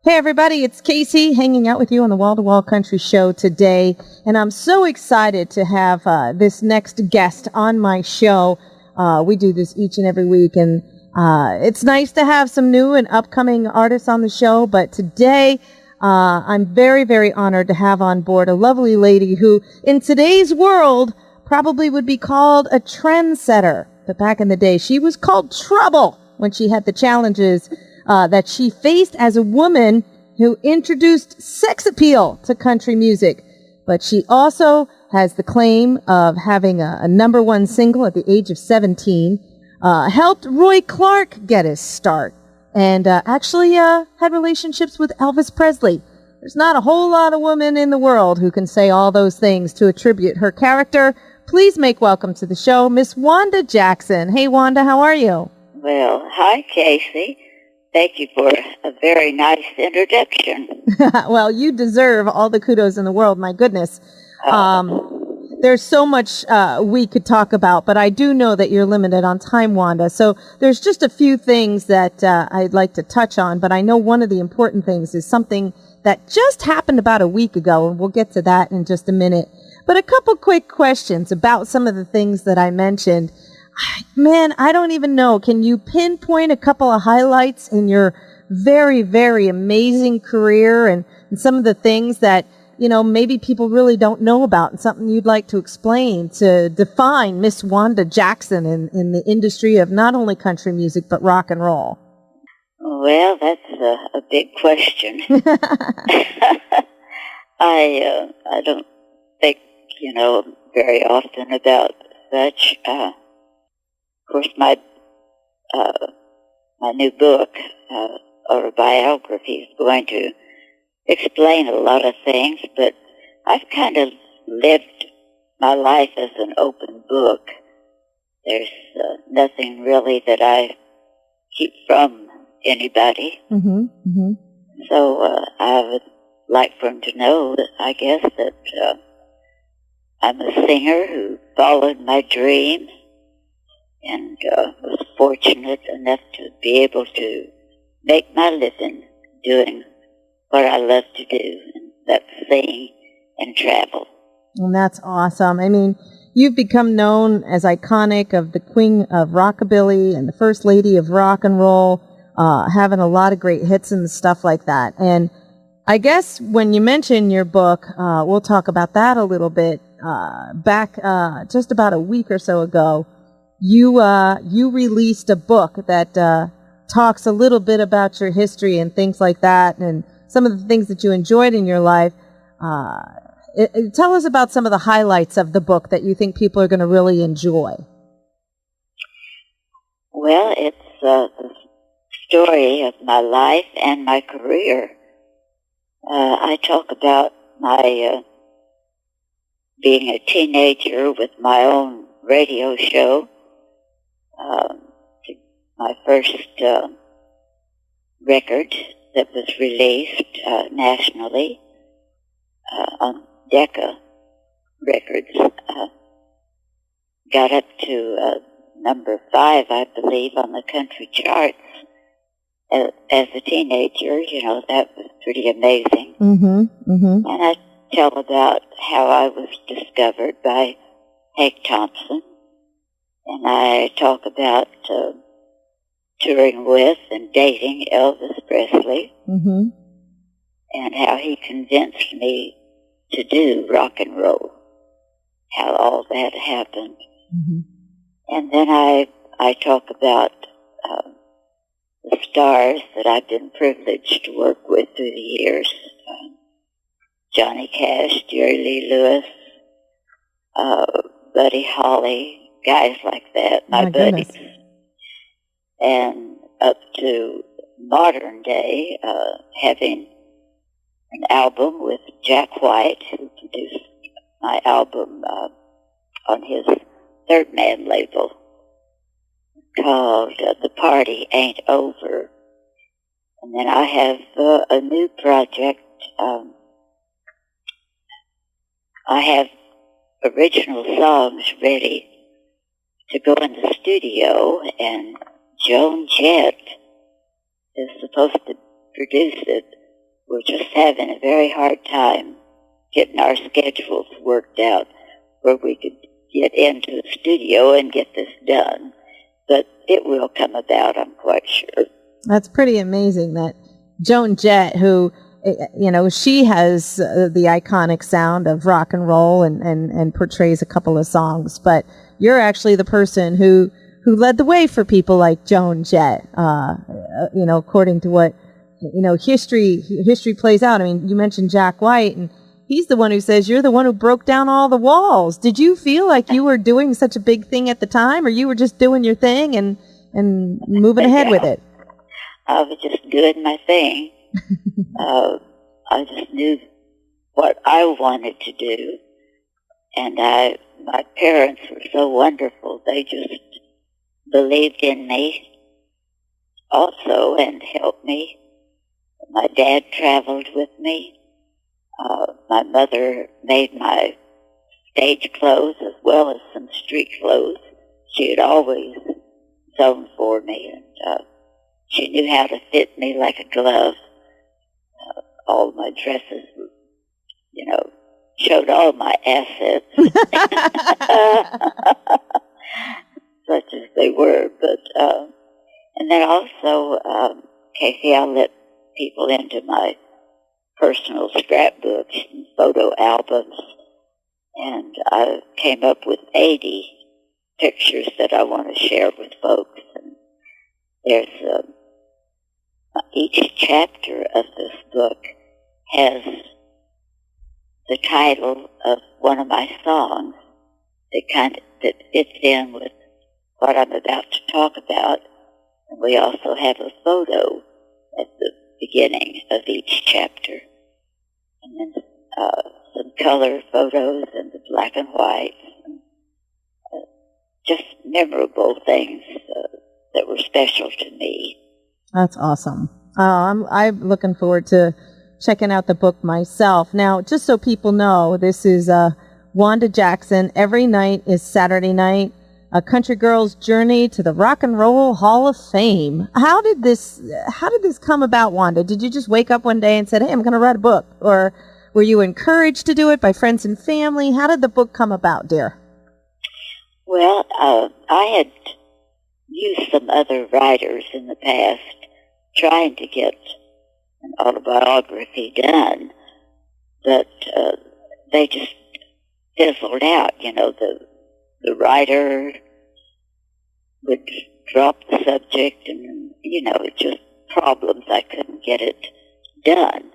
Hey everybody, it's Casey hanging out with you on the Wall to Wall Country Show today, and I'm so excited to have this next guest on my show. We do this each and every week, and it's nice to have some new and upcoming artists on the show, but today I'm very, very honored to have on board a lovely lady who, in today's world, probably would be called a trendsetter. But back in the day, she was called Trouble when she had the challenges that she faced as a woman who introduced sex appeal to country music. But she also has the claim of having a number one single at the age of 17, helped Roy Clark get his start, and actually had relationships with Elvis Presley. There's not a whole lot of women in the world who can say all those things to attribute her character. Please make welcome to the show, Miss Wanda Jackson. Hey, Wanda, how are you? Well, hi, Casey. Thank you for a very nice introduction. Well, you deserve all the kudos in the world, my goodness. There's so much we could talk about, but I do know that you're limited on time, Wanda. So there's just a few things that I'd like to touch on, but I know one of the important things is something that just happened about a week ago, and we'll get to that in just a minute. But a couple quick questions about some of the things that I mentioned. Man, I don't even know. Can you pinpoint a couple of highlights in your very, very amazing career and some of the things that, you know, maybe people really don't know about, and something you'd like to explain to define Miss Wanda Jackson in the industry of not only country music but rock and roll? Well, that's a big question. I don't think, very often about such. Of course, my new book, autobiography, is going to explain a lot of things, but I've kind of lived my life as an open book. There's nothing really that I keep from anybody. Mm-hmm. Mm-hmm. So I would like for them to know that I guess that I'm a singer who followed my dream and was fortunate enough to be able to make my living doing what I love to do, and that's sing and travel. And that's awesome. I mean, you've become known as iconic of the queen of rockabilly and the first lady of rock and roll, having a lot of great hits and stuff like that. And I guess when you mention your book, we'll talk about that a little bit. Back just about a week or so ago, you released a book that talks a little bit about your history and things like that, and some of the things that you enjoyed in your life. Tell us about some of the highlights of the book that you think people are going to really enjoy. Well, it's the story of my life and my career. I talk about my being a teenager with my own radio show. My first record that was released nationally on Decca Records got up to number 5, I believe, on the country charts. As a teenager, that was pretty amazing. Mm-hmm. Mm-hmm. And I tell about how I was discovered by Hank Thompson. And I talk about touring with and dating Elvis Presley. Mm-hmm. And how he convinced me to do rock and roll. How all that happened. Mm-hmm. And then I talk about the stars that I've been privileged to work with through the years. Johnny Cash, Jerry Lee Lewis, Buddy Holly, guys like that, my buddies. Goodness. And up to modern day, having an album with Jack White, who produced my album on his Third Man label, called The Party Ain't Over. And then I have a new project. I have original songs ready to go in the studio, and Joan Jett is supposed to produce it. we're just having a very hard time getting our schedules worked out where we could get into the studio and get this done. But it will come about, I'm quite sure. That's pretty amazing that Joan Jett, who, she has the iconic sound of rock and roll and portrays a couple of songs, but you're actually the person who led the way for people like Joan Jett, according to what, history plays out. I mean, you mentioned Jack White, and he's the one who says you're the one who broke down all the walls. Did you feel like you were doing such a big thing at the time, or you were just doing your thing and moving ahead with it? I was just doing my thing. I just knew what I wanted to do, and my parents were so wonderful. They just believed in me also and helped me. My dad traveled with me. My mother made my stage clothes as well as some street clothes. She had always sewn for me, and she knew how to fit me like a glove. All my dresses, showed all my assets, such as they were. But and then also, Casey, I let people into my personal scrapbooks and photo albums, and I came up with 80 pictures that I want to share with folks. And there's each chapter of this book has the title of one of my songs that fits in with what I'm about to talk about. And we also have a photo at the beginning of each chapter. And then some color photos and the black and white. And, just memorable things that were special to me. That's awesome. I'm looking forward to checking out the book myself. Now, just so people know, this is Wanda Jackson. Every night is Saturday night. A country girl's journey to the Rock and Roll Hall of Fame. How did this come about, Wanda? Did you just wake up one day and said, "Hey, I'm going to write a book," or were you encouraged to do it by friends and family? How did the book come about, dear? Well, I had used some other writers in the past trying to get an autobiography done, but they just fizzled out. The writer would drop the subject, and it's just problems. I couldn't get it done.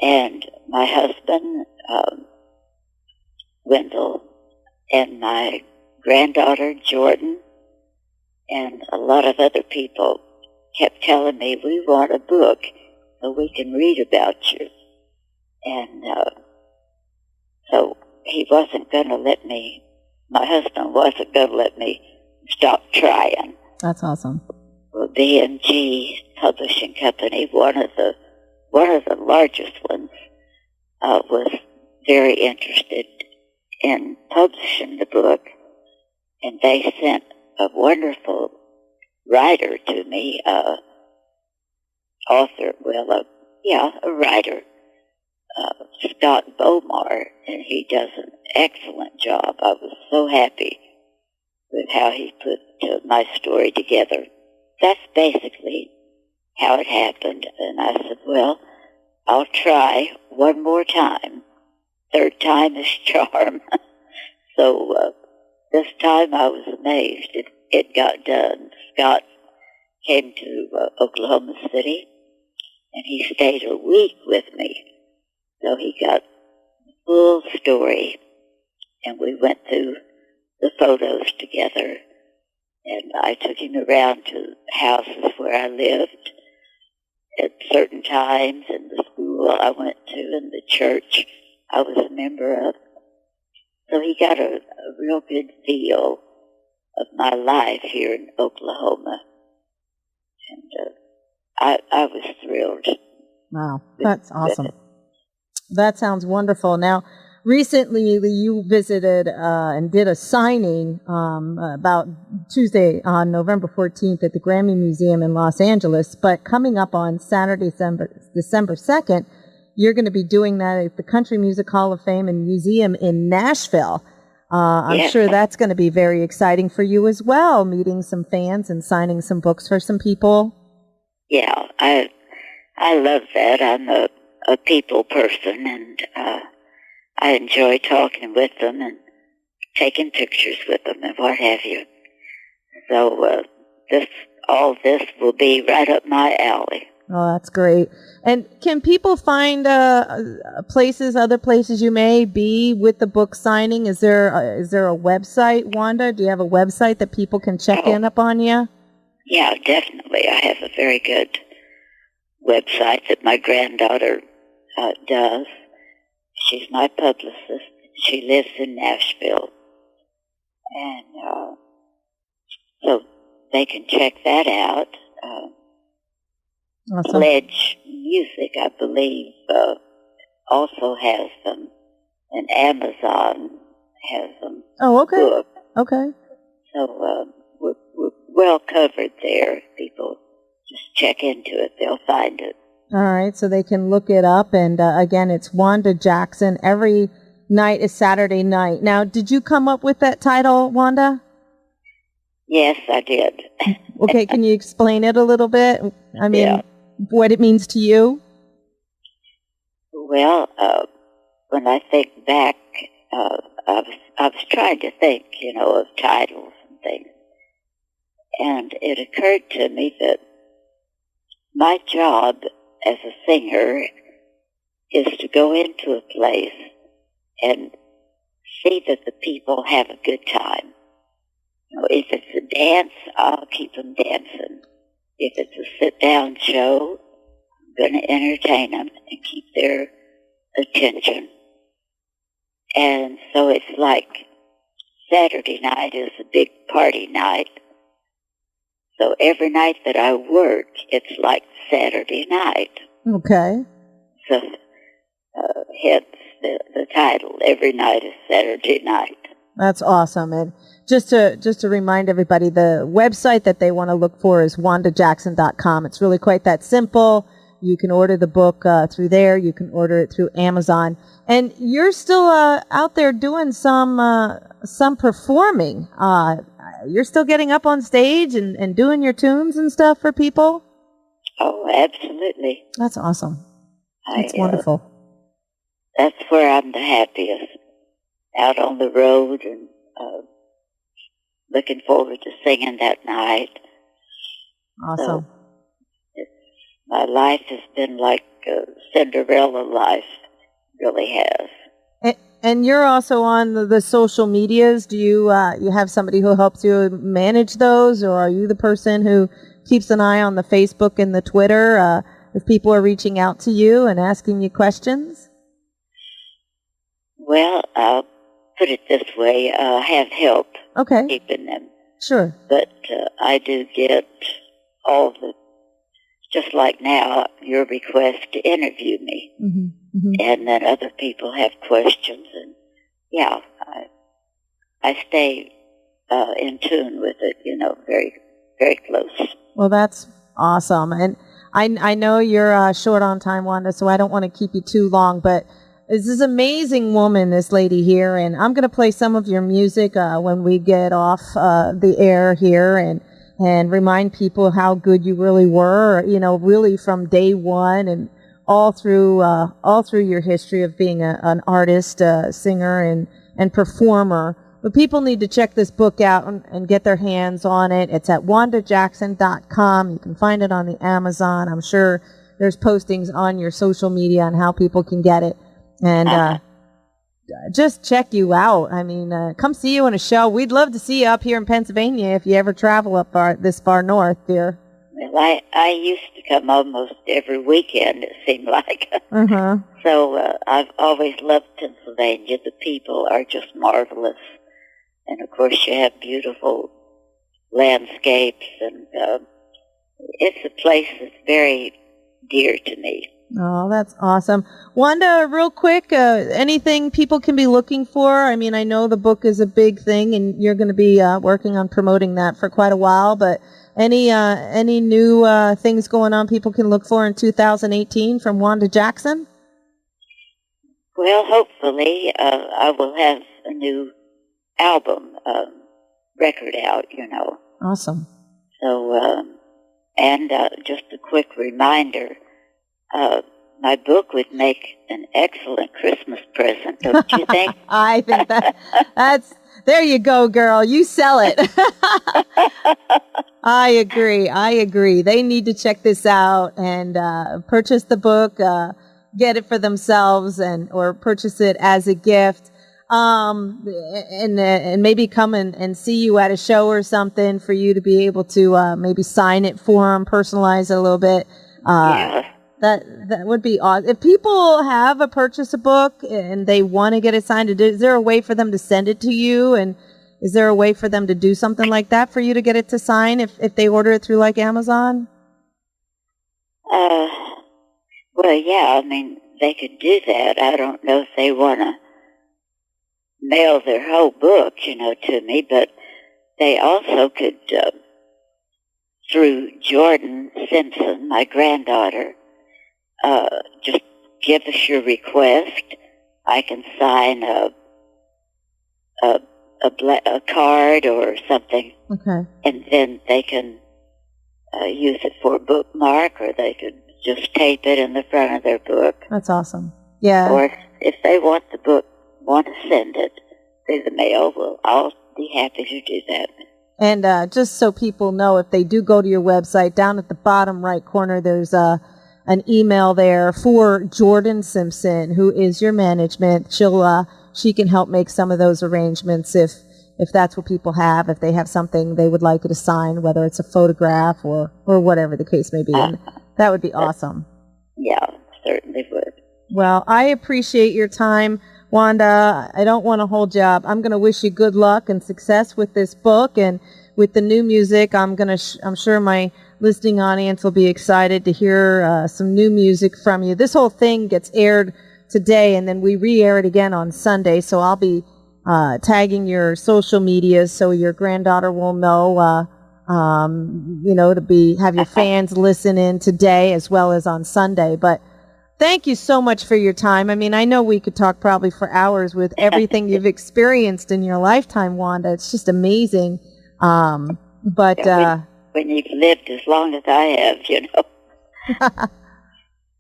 And my husband, Wendell, and my granddaughter, Jordan, and a lot of other people kept telling me, "We want a book so we can read about you." And so he wasn't going to let me, my husband wasn't going to let me stop trying. That's awesome. Well, B&G Publishing Company, one of the largest ones, was very interested in publishing the book, and they sent a wonderful writer to me, a writer, Scott Bomar, and he does an excellent job. I was so happy with how he put my story together. That's basically how it happened, and I said, well, I'll try one more time. Third time is charm. So this time I was amazed. It got done. Scott came to Oklahoma City, and he stayed a week with me. So he got the full story, and we went through the photos together, and I took him around to houses where I lived at certain times, and the school I went to, and the church I was a member of. So he got a real good feel of my life here in Oklahoma. And I was thrilled. Wow, that's awesome. That sounds wonderful. Now, recently you visited and did a signing about Tuesday on November 14th at the Grammy Museum in Los Angeles, but coming up on Saturday, December 2nd, you're going to be doing that at the Country Music Hall of Fame and Museum in Nashville. I'm Yes. sure that's going to be very exciting for you as well, meeting some fans and signing some books for some people. Yeah, I love that. I'm a people person, and I enjoy talking with them and taking pictures with them and what have you. So all this will be right up my alley. Oh, that's great. And can people find other places you may be with the book signing? Is there a website, Wanda? Do you have a website that people can check in upon you? Yeah, definitely. I have a very good website that my granddaughter does. She's my publicist. She lives in Nashville. And so they can check that out. Awesome. Pledge Music, I believe, also has them. And Amazon has them. Oh, okay. Book. Okay. So we're well covered there. People just check into it. They'll find it. All right, so they can look it up. And again, it's Wanda Jackson. Every night is Saturday night. Now, did you come up with that title, Wanda? Yes, I did. Okay, can you explain it a little bit? I mean, what it means to you? Well, when I think back, I was trying to think, of titles and things. And it occurred to me that my job as a singer is to go into a place and see that the people have a good time. If it's a dance, I'll keep them dancing. If it's a sit-down show, I'm going to entertain them and keep their attention. And so it's like Saturday night is a big party night. So every night that I work, it's like Saturday night. Okay. So hence the title, Every Night is Saturday Night. That's awesome. And just to remind everybody, the website that they want to look for is wandajackson.com. It's really quite that simple. You can order the book through there. You can order it through Amazon. And you're still out there doing some performing. You're still getting up on stage and doing your tunes and stuff for people? Oh, absolutely. That's awesome. That's wonderful. That's where I'm the happiest. Out on the road and looking forward to singing that night. Awesome. So my life has been like a Cinderella life. It really has. And you're also on the social medias. Do you have somebody who helps you manage those, or are you the person who keeps an eye on the Facebook and the Twitter if people are reaching out to you and asking you questions? Well, I'll put it this way. I have help keeping them. Sure. But I do get all the, just like now, your request to interview me. Mm-hmm. Mm-hmm. And then other people have questions. And, I stay in tune with it, very, very close. Well, that's awesome. And I know you're short on time, Wanda, so I don't want to keep you too long, but this is an amazing woman, this lady here, and I'm going to play some of your music when we get off the air here and remind people how good you really were, really from day one and all through your history of being an artist, singer, and performer. But people need to check this book out and get their hands on it. It's at wandajackson.com. You can find it on the Amazon. I'm sure there's postings on your social media on how people can get it. And just check you out. I mean, come see you on a show. We'd love to see you up here in Pennsylvania if you ever travel up this far north, dear. Well, I used to come almost every weekend, it seemed like. Uh-huh. So I've always loved Pennsylvania. The people are just marvelous. And, of course, you have beautiful landscapes. And it's a place that's very dear to me. Oh, that's awesome. Wanda, real quick, anything people can be looking for? I mean, I know the book is a big thing and you're going to be working on promoting that for quite a while, but any new things going on people can look for in 2018 from Wanda Jackson? Well, hopefully, I will have a new album record out, Awesome. So, and just a quick reminder, my book would make an excellent Christmas present, don't you think? I think that's there you go, girl. You sell it. I agree. They need to check this out and purchase the book, get it for themselves or purchase it as a gift. And maybe come and see you at a show or something for you to be able to maybe sign it for them, personalize it a little bit. Yeah. That would be awesome. If people have purchased a book and they want to get it signed, is there a way for them to send it to you? And is there a way for them to do something like that for you to get it to sign if they order it through like Amazon? Well, yeah, I mean, they could do that. I don't know if they want to mail their whole book, to me, but they also could, through Jordan Simpson, my granddaughter, just give us your request. I can sign a card or something. Okay. And then they can use it for a bookmark, or they could just tape it in the front of their book. That's awesome. Yeah. Or if they want to send it through the mail, well, I'll be happy to do that. And just so people know, if they do go to your website, down at the bottom right corner, there's an email there for Jordan Simpson, who is your management. She can help make some of those arrangements if that's what people have, if they have something they would like you to sign, whether it's a photograph or whatever the case may be. And that would be awesome. Yeah, certainly would. Well, I appreciate your time, Wanda. I don't want to hold you up. I'm going to wish you good luck and success with this book and with the new music. I'm sure my listening audience will be excited to hear some new music from you. This whole thing gets aired today, and then we re-air it again on Sunday. So I'll be tagging your social media so your granddaughter will know, to have your fans listen in today as well as on Sunday. But thank you so much for your time. I mean, I know we could talk probably for hours with everything you've experienced in your lifetime, Wanda. It's just amazing. When you've lived as long as I have,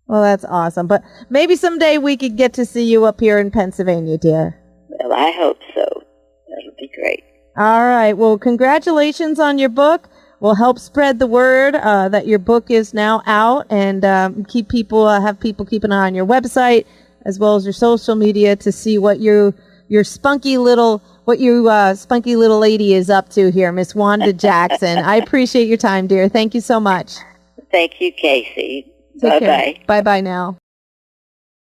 Well, that's awesome. But maybe someday we could get to see you up here in Pennsylvania, dear. Well, I hope so. That'll be great. All right. Well, congratulations on your book. We'll help spread the word that your book is now out, and have people keep an eye on your website as well as your social media to see what your spunky little lady is up to here, Miss Wanda Jackson. I appreciate your time, dear. Thank you so much. Thank you, Casey. Take Bye-bye. Bye-bye now.